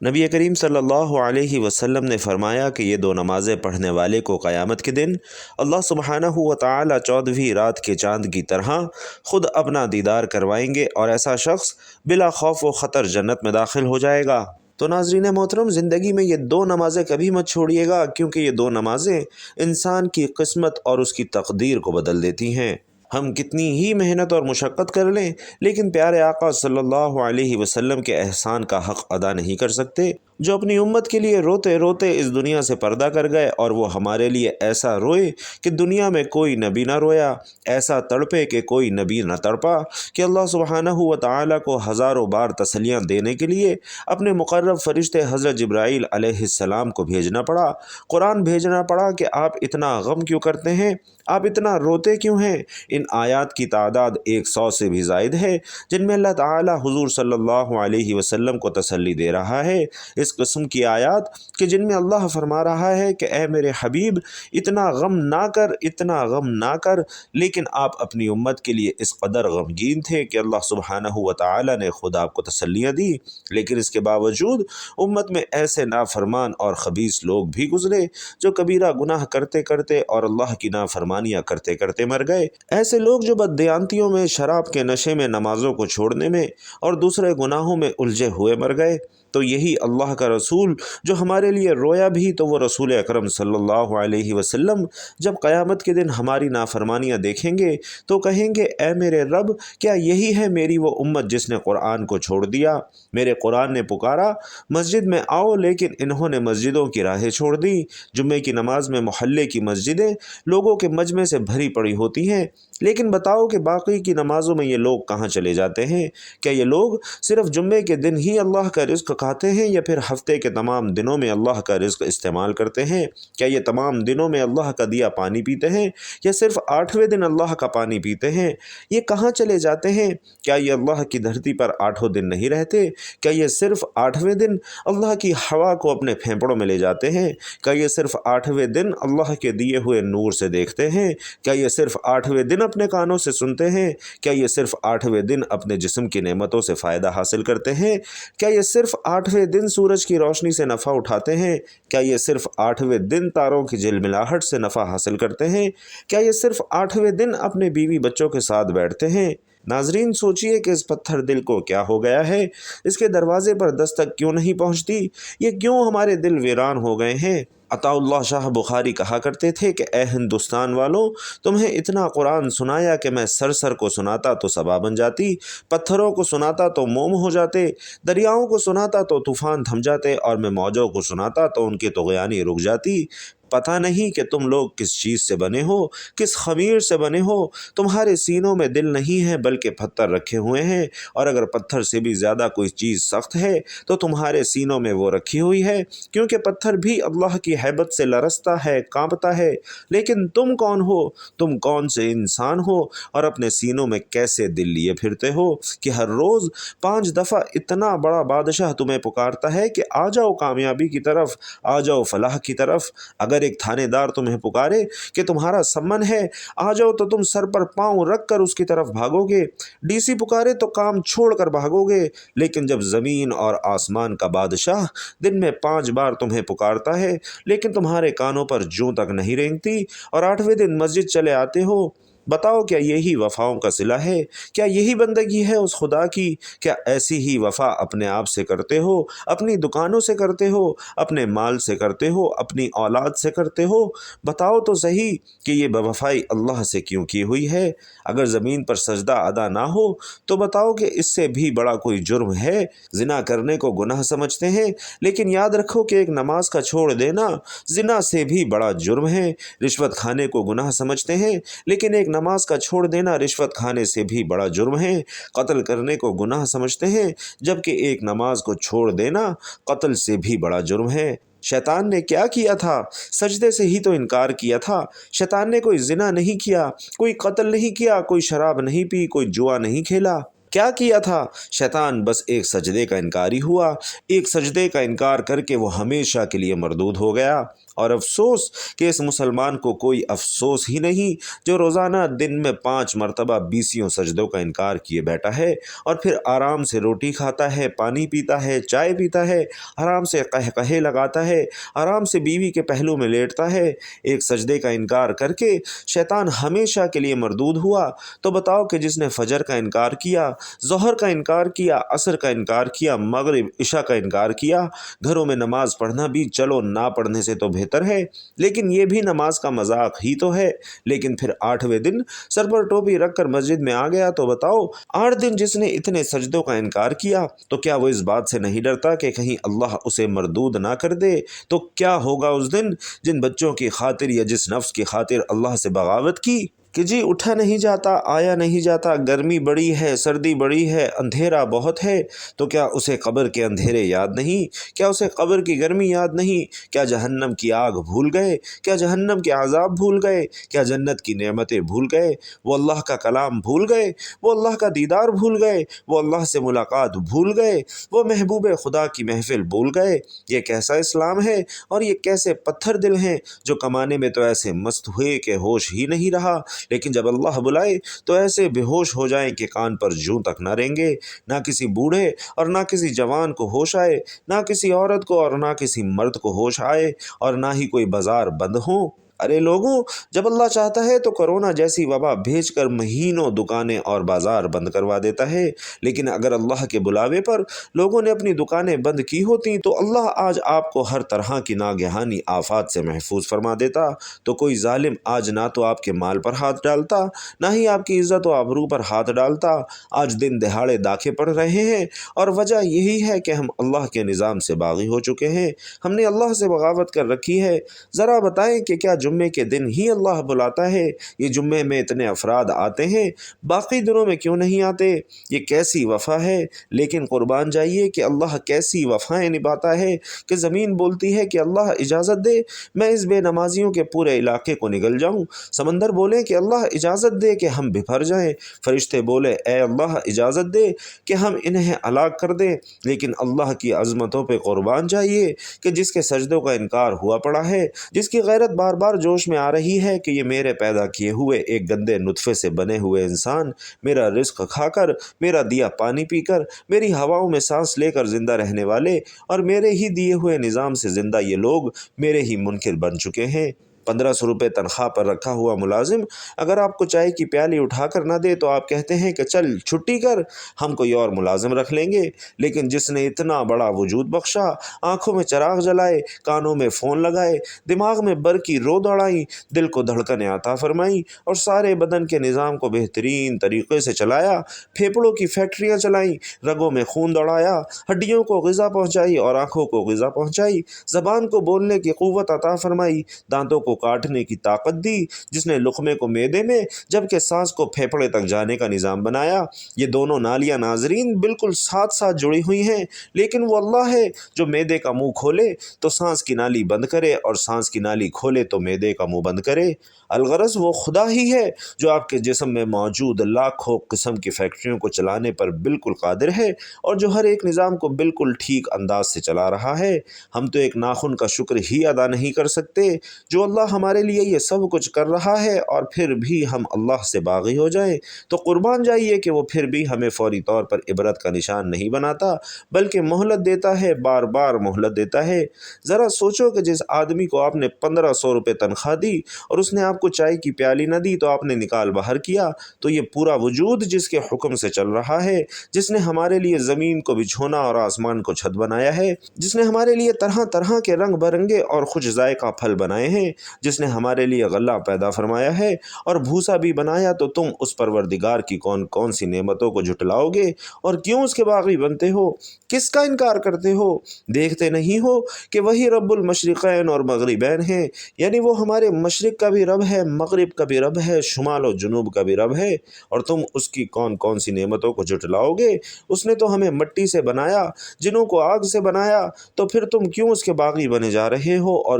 نبی کریم صلی اللہ علیہ وسلم نے فرمایا کہ یہ دو نمازیں پڑھنے والے کو قیامت کے دن اللہ سبحانہ و تعالی 14ویں رات کے چاند کی طرح خود اپنا دیدار کروائیں گے اور ایسا شخص بلا خوف و خطر جنت میں داخل ہو جائے گا۔ تو ناظرین محترم، زندگی میں یہ دو نمازیں کبھی مت چھوڑیے گا، کیونکہ یہ دو نمازیں انسان کی قسمت اور اس کی تقدیر کو بدل دیتی ہیں۔ ہم کتنی ہی محنت اور مشقت کر لیں لیکن پیارے آقا صلی اللہ علیہ وسلم کے احسان کا حق ادا نہیں کر سکتے، جو اپنی امت کے لیے روتے روتے اس دنیا سے پردہ کر گئے، اور وہ ہمارے لیے ایسا روئے کہ دنیا میں کوئی نبی نہ رویا، ایسا تڑپے کہ کوئی نبی نہ تڑپا، کہ اللہ سبحانہ و تعالیٰ کو ہزاروں بار تسلیاں دینے کے لیے اپنے مقرب فرشتے حضرت جبرائیل علیہ السلام کو بھیجنا پڑا، قرآن بھیجنا پڑا کہ آپ اتنا غم کیوں کرتے ہیں، آپ اتنا روتے کیوں ہیں۔ ان آیات کی تعداد 100 سے بھی زائد ہے جن میں اللہ تعالی حضور صلی اللہ علیہ وسلم کو تسلی دے رہا ہے، اس قسم کی آیات کہ جن میں اللہ فرما رہا ہے کہ اے میرے حبیب، اتنا غم نہ کر، اتنا غم نہ کر، لیکن آپ اپنی امت کے لیے اس قدر غمگین تھے کہ اللہ سبحانہ و تعالی نے خود آپ کو تسلیاں دی، لیکن اس کے باوجود امت میں ایسے نافرمان اور خبیث لوگ بھی گزرے جو کبیرہ گناہ کرتے کرتے اور اللہ کی نافرمانیاں کرتے کرتے مر گئے۔ ایسے لوگ جو بددیانتیوں میں، شراب کے نشے میں، نمازوں کو چھوڑنے میں اور دوسرے گناہوں میں الجھے ہوئے مر گئے۔ تو یہی اللہ کا رسول جو ہمارے لیے رویا بھی، تو وہ رسول اکرم صلی اللہ علیہ وسلم جب قیامت کے دن ہماری نافرمانیاں دیکھیں گے تو کہیں گے اے میرے رب، کیا یہی ہے میری وہ امت جس نے قرآن کو چھوڑ دیا؟ میرے قرآن نے پکارا مسجد میں آؤ، لیکن انہوں نے مسجدوں کی راہیں چھوڑ دی۔ جمعے کی نماز میں محلے کی مسجدیں لوگوں کے مجمع سے بھری پڑی ہوتی ہیں، لیکن بتاؤ کہ باقی کی نمازوں میں یہ لوگ کہاں چلے جاتے ہیں؟ کیا یہ لوگ صرف جمعے کے دن ہی اللہ کا رزق کھاتے ہیں، یا پھر ہفتے کے تمام دنوں میں اللہ کا رزق استعمال کرتے ہیں؟ کیا یہ تمام دنوں میں اللہ کا دیا پانی پیتے ہیں، یا صرف 8ویں دن اللہ کا پانی پیتے ہیں؟ یہ کہاں چلے جاتے ہیں؟ کیا یہ اللہ کی دھرتی پر 8 دن نہیں رہتے؟ کیا یہ صرف 8ویں دن اللہ کی ہوا کو اپنے پھیپڑوں میں لے جاتے ہیں؟ کیا یہ صرف 8ویں دن اللہ کے دیے ہوئے نور سے دیکھتے ہیں؟ کیا یہ صرف 8ویں دن اپنے کانوں سے سنتے ہیں؟ کیا یہ صرف 8ویں دن اپنے جسم کی نعمتوں سے فائدہ حاصل کرتے ہیں؟ کیا یہ صرف 8ویں دن سورج کی روشنی سے نفع اٹھاتے ہیں؟ کیا یہ صرف 8ویں دن تاروں کی جھلملاہٹ سے نفع حاصل کرتے ہیں؟ کیا یہ صرف 8ویں دن اپنے بیوی بچوں کے ساتھ بیٹھتے ہیں؟ ناظرین، سوچئے کہ اس پتھر دل کو کیا ہو گیا ہے، اس کے دروازے پر دستک کیوں نہیں پہنچتی، یہ کیوں ہمارے دل ویران ہو گئے ہیں؟ عطا اللہ شاہ بخاری کہا کرتے تھے کہ اے ہندوستان والوں، تمہیں اتنا قرآن سنایا کہ میں سر سر کو سناتا تو صبا بن جاتی، پتھروں کو سناتا تو موم ہو جاتے، دریاؤں کو سناتا تو طوفان تھم جاتے، اور میں موجوں کو سناتا تو ان کی طغیانی رک جاتی۔ پتہ نہیں کہ تم لوگ کس چیز سے بنے ہو، کس خمیر سے بنے ہو، تمہارے سینوں میں دل نہیں ہے بلکہ پتھر رکھے ہوئے ہیں، اور اگر پتھر سے بھی زیادہ کوئی چیز سخت ہے تو تمہارے سینوں میں وہ رکھی ہوئی ہے، کیونکہ پتھر بھی اللہ کی ہیبت سے لرزتا ہے، کانپتا ہے۔ لیکن تم کون ہو؟ تم کون سے انسان ہو، اور اپنے سینوں میں کیسے دل لیے پھرتے ہو کہ ہر روز 5 دفعہ اتنا بڑا بادشاہ تمہیں پکارتا ہے کہ آ جاؤ کامیابی کی طرف، آ جاؤ فلاح کی طرف۔ اگر ایک تھانے دار تمہیں پکارے کہ تمہارا سمن ہے، آ جاؤ، تو تم سر پر پاؤں رکھ کر اس کی طرف بھاگو گے۔ ڈی سی پکارے تو کام چھوڑ کر بھاگو گے۔ لیکن جب زمین اور آسمان کا بادشاہ دن میں 5 بار تمہیں پکارتا ہے لیکن تمہارے کانوں پر جوں تک نہیں رینگتی، اور 8ویں دن مسجد چلے آتے ہو، بتاؤ کیا یہی وفاؤں کا صلہ ہے؟ کیا یہی بندگی ہے اس خدا کی؟ کیا ایسی ہی وفا اپنے آپ سے کرتے ہو، اپنی دکانوں سے کرتے ہو، اپنے مال سے کرتے ہو، اپنی اولاد سے کرتے ہو؟ بتاؤ تو صحیح کہ یہ بے وفائی اللہ سے کیوں کی ہوئی ہے؟ اگر زمین پر سجدہ ادا نہ ہو تو بتاؤ کہ اس سے بھی بڑا کوئی جرم ہے؟ زنا کرنے کو گناہ سمجھتے ہیں، لیکن یاد رکھو کہ ایک نماز کا چھوڑ دینا زنا سے بھی بڑا جرم ہے۔ رشوت کھانے کو گناہ سمجھتے ہیں، لیکن ایک نماز کا چھوڑ دینا رشوت کھانے سے بھی بڑا جرم ہے۔ قتل کرنے کو گناہ سمجھتے ہیں، جبکہ ایک نماز کو چھوڑ دینا قتل سے بھی بڑا جرم ہے۔ شیطان نے کیا کیا تھا؟ سجدے سے ہی تو انکار کیا تھا۔ شیطان نے کوئی زنا نہیں کیا، کوئی قتل نہیں کیا، کوئی شراب نہیں پی، کوئی جوا نہیں کھیلا۔ کیا کیا تھا؟ شیطان بس ایک سجدے کا انکاری ہوا، ایک سجدے کا انکار کر کے وہ ہمیشہ کے لیے مردود ہو گیا۔ اور افسوس کہ اس مسلمان کو کوئی افسوس ہی نہیں جو روزانہ دن میں 5 مرتبہ 20 سجدوں کا انکار کیے بیٹھا ہے اور پھر آرام سے روٹی کھاتا ہے، پانی پیتا ہے، چائے پیتا ہے، آرام سے قہقہے لگاتا ہے، آرام سے بیوی کے پہلو میں لیٹتا ہے۔ ایک سجدے کا انکار کر کے شیطان ہمیشہ کے لیے مردود ہوا، تو بتاؤ کہ جس نے فجر کا انکار کیا، ظہر کا انکار کیا، عصر کا انکار کیا، مغرب عشاء کا انکار کیا، گھروں میں نماز پڑھنا بھی چلو نہ پڑھنے سے تو بہتر ہے، لیکن یہ بھی نماز کا مذاق ہی تو ہے، لیکن پھر 8ویں دن سر پر ٹوپی رکھ کر مسجد میں آ گیا، تو بتاؤ 8 دن جس نے اتنے سجدوں کا انکار کیا تو کیا وہ اس بات سے نہیں ڈرتا کہ کہیں اللہ اسے مردود نہ کر دے؟ تو کیا ہوگا اس دن جن بچوں کی خاطر یا جس نفس کی خاطر اللہ سے بغاوت کی کہ جی اٹھا نہیں جاتا، آیا نہیں جاتا، گرمی بڑی ہے، سردی بڑی ہے، اندھیرا بہت ہے، تو کیا اسے قبر کے اندھیرے یاد نہیں؟ کیا اسے قبر کی گرمی یاد نہیں؟ کیا جہنم کی آگ بھول گئے؟ کیا جہنم کے عذاب بھول گئے؟ کیا جنت کی نعمتیں بھول گئے؟ وہ اللہ کا کلام بھول گئے؟ وہ اللہ کا دیدار بھول گئے؟ وہ اللہ سے ملاقات بھول گئے؟ وہ محبوب خدا کی محفل بھول گئے؟ یہ کیسا اسلام ہے اور یہ کیسے پتھر دل ہیں جو کمانے میں تو ایسے مست ہوئے کہ ہوش ہی نہیں رہا، لیکن جب اللہ بلائے تو ایسے بے ہوش ہو جائیں کہ کان پر جوں تک نہ رینگے۔ نہ کسی بوڑھے اور نہ کسی جوان کو ہوش آئے، نہ کسی عورت کو اور نہ کسی مرد کو ہوش آئے، اور نہ ہی کوئی بازار بند ہوں۔ ارے لوگوں، جب اللہ چاہتا ہے تو کرونا جیسی وبا بھیج کر مہینوں دکانیں اور بازار بند کروا دیتا ہے، لیکن اگر اللہ کے بلاوے پر لوگوں نے اپنی دکانیں بند کی ہوتی تو اللہ آج آپ کو ہر طرح کی ناگہانی آفات سے محفوظ فرما دیتا۔ تو کوئی ظالم آج نہ تو آپ کے مال پر ہاتھ ڈالتا، نہ ہی آپ کی عزت و آبرو پر ہاتھ ڈالتا۔ آج دن دہاڑے ڈاکے پڑ رہے ہیں، اور وجہ یہی ہے کہ ہم اللہ کے نظام سے باغی ہو چکے ہیں، ہم نے اللہ سے بغاوت کر رکھی ہے۔ ذرا بتائیں کہ کیا جمعے کے دن ہی اللہ بلاتا ہے؟ یہ جمعے میں اتنے افراد آتے ہیں، باقی دنوں میں کیوں نہیں آتے؟ یہ کیسی وفا ہے؟ لیکن قربان جائیے کہ اللہ کیسی وفائیں نبھاتا ہے کہ زمین بولتی ہے کہ اللہ اجازت دے میں اس بے نمازیوں کے پورے علاقے کو نگل جاؤں، سمندر بولے کہ اللہ اجازت دے کہ ہم بپھر جائیں، فرشتے بولے اے اللہ اجازت دے کہ ہم انہیں ہلاک کر دیں، لیکن اللہ کی عظمتوں پہ قربان جائیے کہ جس کے سجدوں کا انکار ہوا پڑا ہے، جس کی غیرت بار بار جوش میں آ رہی ہے کہ یہ میرے پیدا کیے ہوئے ایک گندے نطفے سے بنے ہوئے انسان، میرا رزق کھا کر، میرا دیا پانی پی کر، میری ہواؤں میں سانس لے کر زندہ رہنے والے اور میرے ہی دیے ہوئے نظام سے زندہ یہ لوگ میرے ہی منکر بن چکے ہیں۔ 1500 روپے تنخواہ پر رکھا ہوا ملازم اگر آپ کو چائے کی پیالی اٹھا کر نہ دے تو آپ کہتے ہیں کہ چل چھٹی کر، ہم کوئی اور ملازم رکھ لیں گے، لیکن جس نے اتنا بڑا وجود بخشا، آنکھوں میں چراغ جلائے، کانوں میں فون لگائے، دماغ میں برقی رو دوڑائیں، دل کو دھڑکنیں عطا فرمائیں اور سارے بدن کے نظام کو بہترین طریقے سے چلایا، پھیپھڑوں کی فیکٹریاں چلائیں، رگوں میں خون دوڑایا، ہڈیوں کو غذا پہنچائی اور آنکھوں کو غذا پہنچائی، زبان کو بولنے کی قوت عطا فرمائی، دانتوں کو کاٹنے کی طاقت دی، جس نے لقمے کو معدے میں جبکہ سانس کو پھیپھڑے تک جانے کا نظام بنایا۔ یہ دونوں نالیاں ناظرین بالکل ساتھ ساتھ جڑی ہوئی ہیں، لیکن وہ اللہ ہے جو معدے کا منہ کھولے تو سانس کی نالی بند کرے اور سانس کی نالی کھولے تو معدے کا منہ بند کرے۔ الغرض وہ خدا ہی ہے جو آپ کے جسم میں موجود لاکھوں قسم کی فیکٹریوں کو چلانے پر بالکل قادر ہے اور جو ہر ایک نظام کو بالکل ٹھیک انداز سے چلا رہا ہے۔ ہم تو ایک ناخن کا شکر ہی ادا نہیں کر سکتے جو اللہ ہمارے لیے یہ سب کچھ کر رہا ہے، اور پھر بھی ہم اللہ سے باغی ہو جائیں تو قربان جائیے کہ وہ پھر بھی ہمیں فوری طور پر عبرت کا نشان نہیں بناتا بلکہ مہلت دیتا ہے، بار بار مہلت دیتا ہے۔ ذرا سوچو کہ جس آدمی کو آپ نے 1500 روپے تنخواہ دی اور اس نے آپ کو چائے کی پیالی نہ دی تو آپ نے نکال باہر کیا، تو یہ پورا وجود جس کے حکم سے چل رہا ہے، جس نے ہمارے لیے زمین کو بچھونا اور آسمان کو چھت بنایا ہے، جس نے ہمارے لیے طرح طرح کے رنگ برنگے اور خوش ذائقہ پھل بنائے ہیں، جس نے ہمارے لیے غلہ پیدا فرمایا ہے اور بھوسا بھی بنایا، تو تم اس پروردگار کی کون کون سی نعمتوں کو جھٹلاؤ گے اور کیوں اس کے باغی بنتے ہو؟ کس کا انکار کرتے ہو؟ دیکھتے نہیں ہو کہ وہی رب المشرقین اور مغربین ہیں، یعنی وہ ہمارے مشرق کا بھی رب ہے، مغرب کا بھی رب ہے، شمال و جنوب کا بھی رب ہے، اور تم اس کی کون کون سی نعمتوں کو جھٹلاؤ گے؟ اس نے تو ہمیں مٹی سے بنایا، جنوں کو آگ سے بنایا، تو پھر تم کیوں اس کے باغی بنے جا رہے ہو اور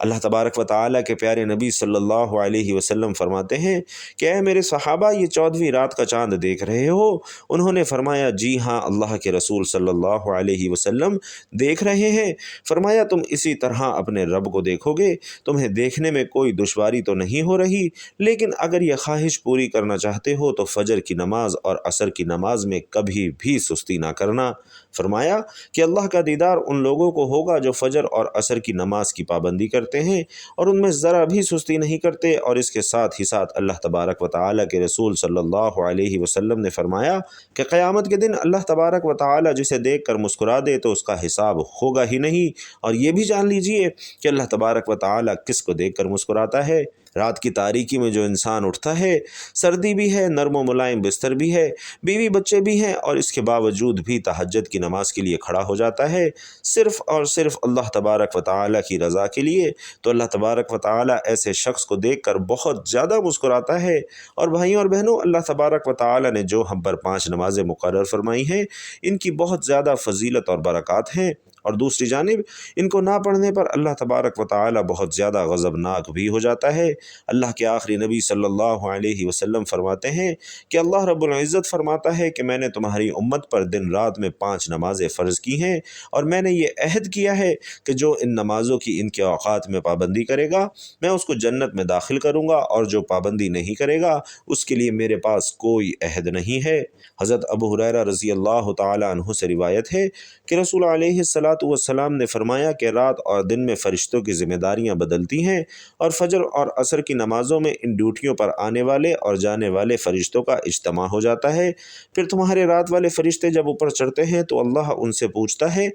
اللہ تبارک و تعالیٰ کے پیارے نبی صلی اللہ علیہ وسلم فرماتے ہیں کہ اے میرے صحابہ، یہ 14ویں رات کا چاند دیکھ رہے ہو؟ انہوں نے فرمایا جی ہاں اللہ کے رسول صلی اللہ علیہ وسلم دیکھ رہے ہیں۔ فرمایا تم اسی طرح اپنے رب کو دیکھو گے، تمہیں دیکھنے میں کوئی دشواری تو نہیں ہو رہی، لیکن اگر یہ خواہش پوری کرنا چاہتے ہو تو فجر کی نماز اور عصر کی نماز میں کبھی بھی سستی نہ کرنا۔ فرمایا کہ اللہ کا دیدار ان لوگوں کو ہوگا جو فجر اور عصر کی نماز کی پابندی کرتے ہیں اور ان میں ذرا بھی سستی نہیں کرتے، اور اس کے ساتھ ہی ساتھ اللہ تبارک و تعالیٰ کے رسول صلی اللہ علیہ وسلم نے فرمایا کہ قیامت کے دن اللہ تبارک و تعالیٰ جسے دیکھ کر مسکرا دے تو اس کا حساب ہوگا ہی نہیں، اور یہ بھی جان لیجئے کہ اللہ تبارک و تعالیٰ کس کو دیکھ کر مسکراتا ہے۔ رات کی تاریکی میں جو انسان اٹھتا ہے، سردی بھی ہے، نرم و ملائم بستر بھی ہے، بیوی بچے بھی ہیں، اور اس کے باوجود بھی تہجد کی نماز کے لیے کھڑا ہو جاتا ہے صرف اور صرف اللہ تبارک و تعالیٰ کی رضا کے لیے، تو اللہ تبارک و تعالیٰ ایسے شخص کو دیکھ کر بہت زیادہ مسکراتا ہے۔ اور بھائیوں اور بہنوں، اللہ تبارک و تعالیٰ نے جو ہم پر 5 نمازیں مقرر فرمائی ہیں، ان کی بہت زیادہ فضیلت اور برکات ہیں، اور دوسری جانب ان کو نہ پڑھنے پر اللہ تبارک و تعالیٰ بہت زیادہ غضبناک بھی ہو جاتا ہے۔ اللہ کے آخری نبی صلی اللہ علیہ وسلم فرماتے ہیں کہ اللہ رب العزت فرماتا ہے کہ میں نے تمہاری امت پر دن رات میں 5 نمازیں فرض کی ہیں، اور میں نے یہ عہد کیا ہے کہ جو ان نمازوں کی ان کے اوقات میں پابندی کرے گا میں اس کو جنت میں داخل کروں گا، اور جو پابندی نہیں کرے گا اس کے لیے میرے پاس کوئی عہد نہیں ہے۔ حضرت ابو ہریرہ رضی اللہ تعالی عنہ سے روایت ہے کہ رسول علیہ السلام نے فرمایا کہ رات اور دن میں فرشتوں کی ذمہ داریاں بدلتی ہیں، اور فجر اور عصر کی نمازوں میں ان ڈیوٹیوں پر آنے والے اور جانے والے فرشتوں کا اجتماع ہو جاتا ہے۔ پھر تمہارے رات والے فرشتے جب اوپر چڑھتے ہیں تو اللہ ان سے پوچھتا ہے،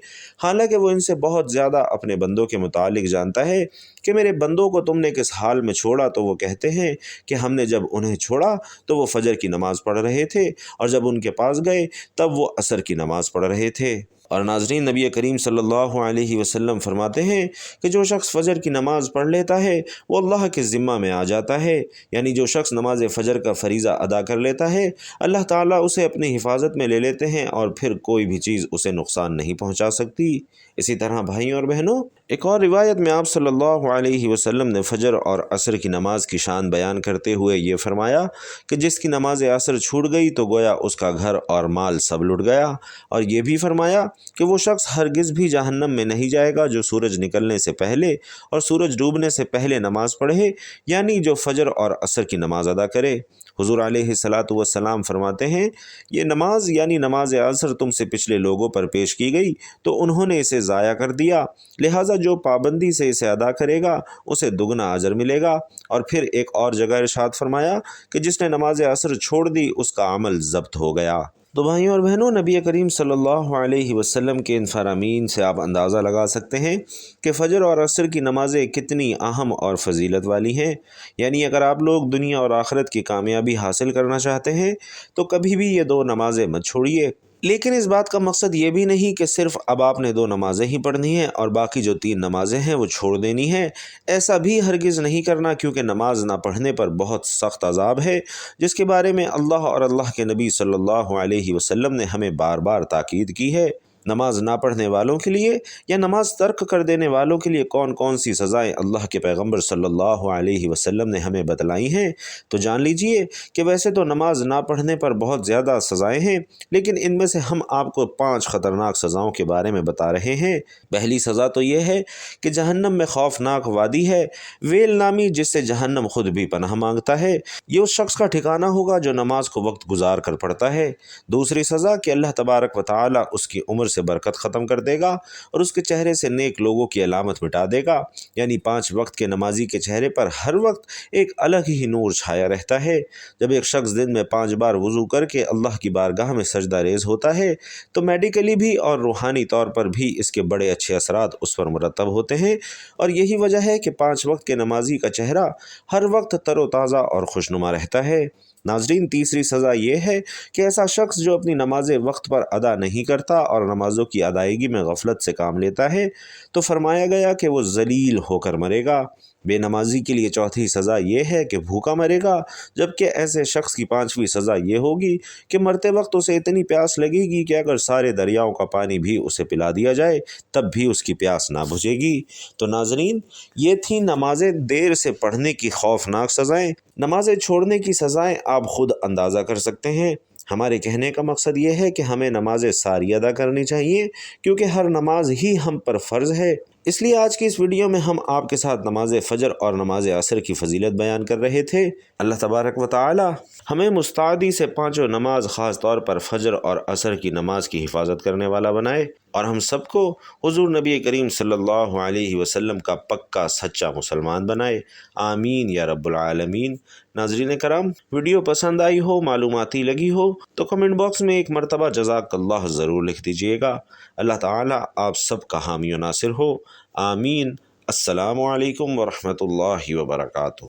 حالانکہ وہ ان سے بہت زیادہ اپنے بندوں کے متعلق جانتا ہے، کہ میرے بندوں کو تم نے کس حال میں چھوڑا؟ تو وہ کہتے ہیں کہ ہم نے جب انہیں چھوڑا تو وہ فجر کی نماز پڑھ رہے تھے، اور جب ان کے پاس گئے تب وہ عصر کی نماز پڑھ رہے تھے۔ اور ناظرین، نبی کریم صلی اللہ علیہ وسلم فرماتے ہیں کہ جو شخص فجر کی نماز پڑھ لیتا ہے وہ اللہ کے ذمہ میں آ جاتا ہے، یعنی جو شخص نماز فجر کا فریضہ ادا کر لیتا ہے اللہ تعالیٰ اسے اپنی حفاظت میں لے لیتے ہیں، اور پھر کوئی بھی چیز اسے نقصان نہیں پہنچا سکتی۔ اسی طرح بھائیوں اور بہنوں، ایک اور روایت میں آپ صلی اللہ علیہ وسلم نے فجر اور عصر کی نماز کی شان بیان کرتے ہوئے یہ فرمایا کہ جس کی نماز عصر چھوٹ گئی تو گویا اس کا گھر اور مال سب لٹ گیا، اور یہ بھی فرمایا کہ وہ شخص ہرگز بھی جہنم میں نہیں جائے گا جو سورج نکلنے سے پہلے اور سورج ڈوبنے سے پہلے نماز پڑھے، یعنی جو فجر اور عصر کی نماز ادا کرے۔ حضور علیہ السلام فرماتے ہیں، یہ نماز یعنی نماز عصر تم سے پچھلے لوگوں پر پیش کی گئی تو انہوں نے اسے ضائع کر دیا، لہٰذا جو پابندی سے اسے ادا کرے گا اسے دگنا اجر ملے گا۔ اور پھر ایک اور جگہ ارشاد فرمایا کہ جس نے نماز عصر چھوڑ دی اس کا عمل ضبط ہو گیا۔ تو بھائیوں اور بہنوں، نبی کریم صلی اللہ علیہ وسلم کے ان فرامین سے آپ اندازہ لگا سکتے ہیں کہ فجر اور عصر کی نمازیں کتنی اہم اور فضیلت والی ہیں۔ یعنی اگر آپ لوگ دنیا اور آخرت کی کامیابی حاصل کرنا چاہتے ہیں تو کبھی بھی یہ 2 نمازیں مت چھوڑیے۔ لیکن اس بات کا مقصد یہ بھی نہیں کہ صرف اب آپ نے 2 نمازیں ہی پڑھنی ہیں اور باقی جو 3 نمازیں ہیں وہ چھوڑ دینی ہیں۔ ایسا بھی ہرگز نہیں کرنا، کیونکہ نماز نہ پڑھنے پر بہت سخت عذاب ہے، جس کے بارے میں اللہ اور اللہ کے نبی صلی اللہ علیہ وسلم نے ہمیں بار بار تاکید کی ہے۔ نماز نہ پڑھنے والوں کے لیے یا نماز ترک کر دینے والوں کے لیے کون کون سی سزائیں اللہ کے پیغمبر صلی اللہ علیہ وسلم نے ہمیں بتلائی ہیں، تو جان لیجئے کہ ویسے تو نماز نہ پڑھنے پر بہت زیادہ سزائیں ہیں، لیکن ان میں سے ہم آپ کو 5 خطرناک سزاؤں کے بارے میں بتا رہے ہیں۔ پہلی سزا تو یہ ہے کہ جہنم میں خوفناک وادی ہے ویل نامی، جس سے جہنم خود بھی پناہ مانگتا ہے، یہ اس شخص کا ٹھکانہ ہوگا جو نماز کو وقت گزار کر پڑھتا ہے۔ دوسری سزا کہ اللہ تبارک و تعالیٰ اس کی عمر سے برکت ختم کر دے گا اور اس کے چہرے سے نیک لوگوں کی علامت مٹا دے گا، یعنی 5 وقت کے نمازی کے چہرے پر ہر وقت ایک الگ ہی نور چھایا رہتا ہے۔ جب ایک شخص دن میں 5 بار وضو کر کے اللہ کی بارگاہ میں سجدہ ریز ہوتا ہے تو میڈیکلی بھی اور روحانی طور پر بھی اس کے بڑے اچھے اثرات اس پر مرتب ہوتے ہیں، اور یہی وجہ ہے کہ 5 وقت کے نمازی کا چہرہ ہر وقت تر و تازہ اور خوشنما رہتا ہے۔ ناظرین، تیسری سزا یہ ہے کہ ایسا شخص جو اپنی نمازیں وقت پر ادا نہیں کرتا اور نمازوں کی ادائیگی میں غفلت سے کام لیتا ہے تو فرمایا گیا کہ وہ ذلیل ہو کر مرے گا۔ بے نمازی کے لیے چوتھی سزا یہ ہے کہ بھوکا مرے گا، جبکہ ایسے شخص کی پانچویں سزا یہ ہوگی کہ مرتے وقت اسے اتنی پیاس لگے گی کہ اگر سارے دریاؤں کا پانی بھی اسے پلا دیا جائے تب بھی اس کی پیاس نہ بجھے گی۔ تو ناظرین، یہ تھیں نمازیں دیر سے پڑھنے کی خوفناک سزائیں۔ نمازیں چھوڑنے کی سزائیں آپ خود اندازہ کر سکتے ہیں۔ ہمارے کہنے کا مقصد یہ ہے کہ ہمیں نمازیں ساری ادا کرنی چاہیے، کیونکہ ہر نماز ہی ہم پر فرض ہے۔ اس لیے آج کی اس ویڈیو میں ہم آپ کے ساتھ نماز فجر اور نماز عصر کی فضیلت بیان کر رہے تھے۔ اللہ تبارک و تعالی ہمیں مستعدی سے پانچوں نماز، خاص طور پر فجر اور عصر کی نماز کی حفاظت کرنے والا بنائے، اور ہم سب کو حضور نبی کریم صلی اللہ علیہ وسلم کا پکا سچا مسلمان بنائے۔ آمین یا رب العالمین۔ ناظرین کرام، ویڈیو پسند آئی ہو، معلوماتی لگی ہو تو کمنٹ باکس میں ایک مرتبہ جزاک اللہ ضرور لکھ دیجیے گا۔ اللہ تعالی آپ سب کا حامی و ناصر ہو۔ آمین۔ السلام علیکم ورحمۃ اللہ وبرکاتہ۔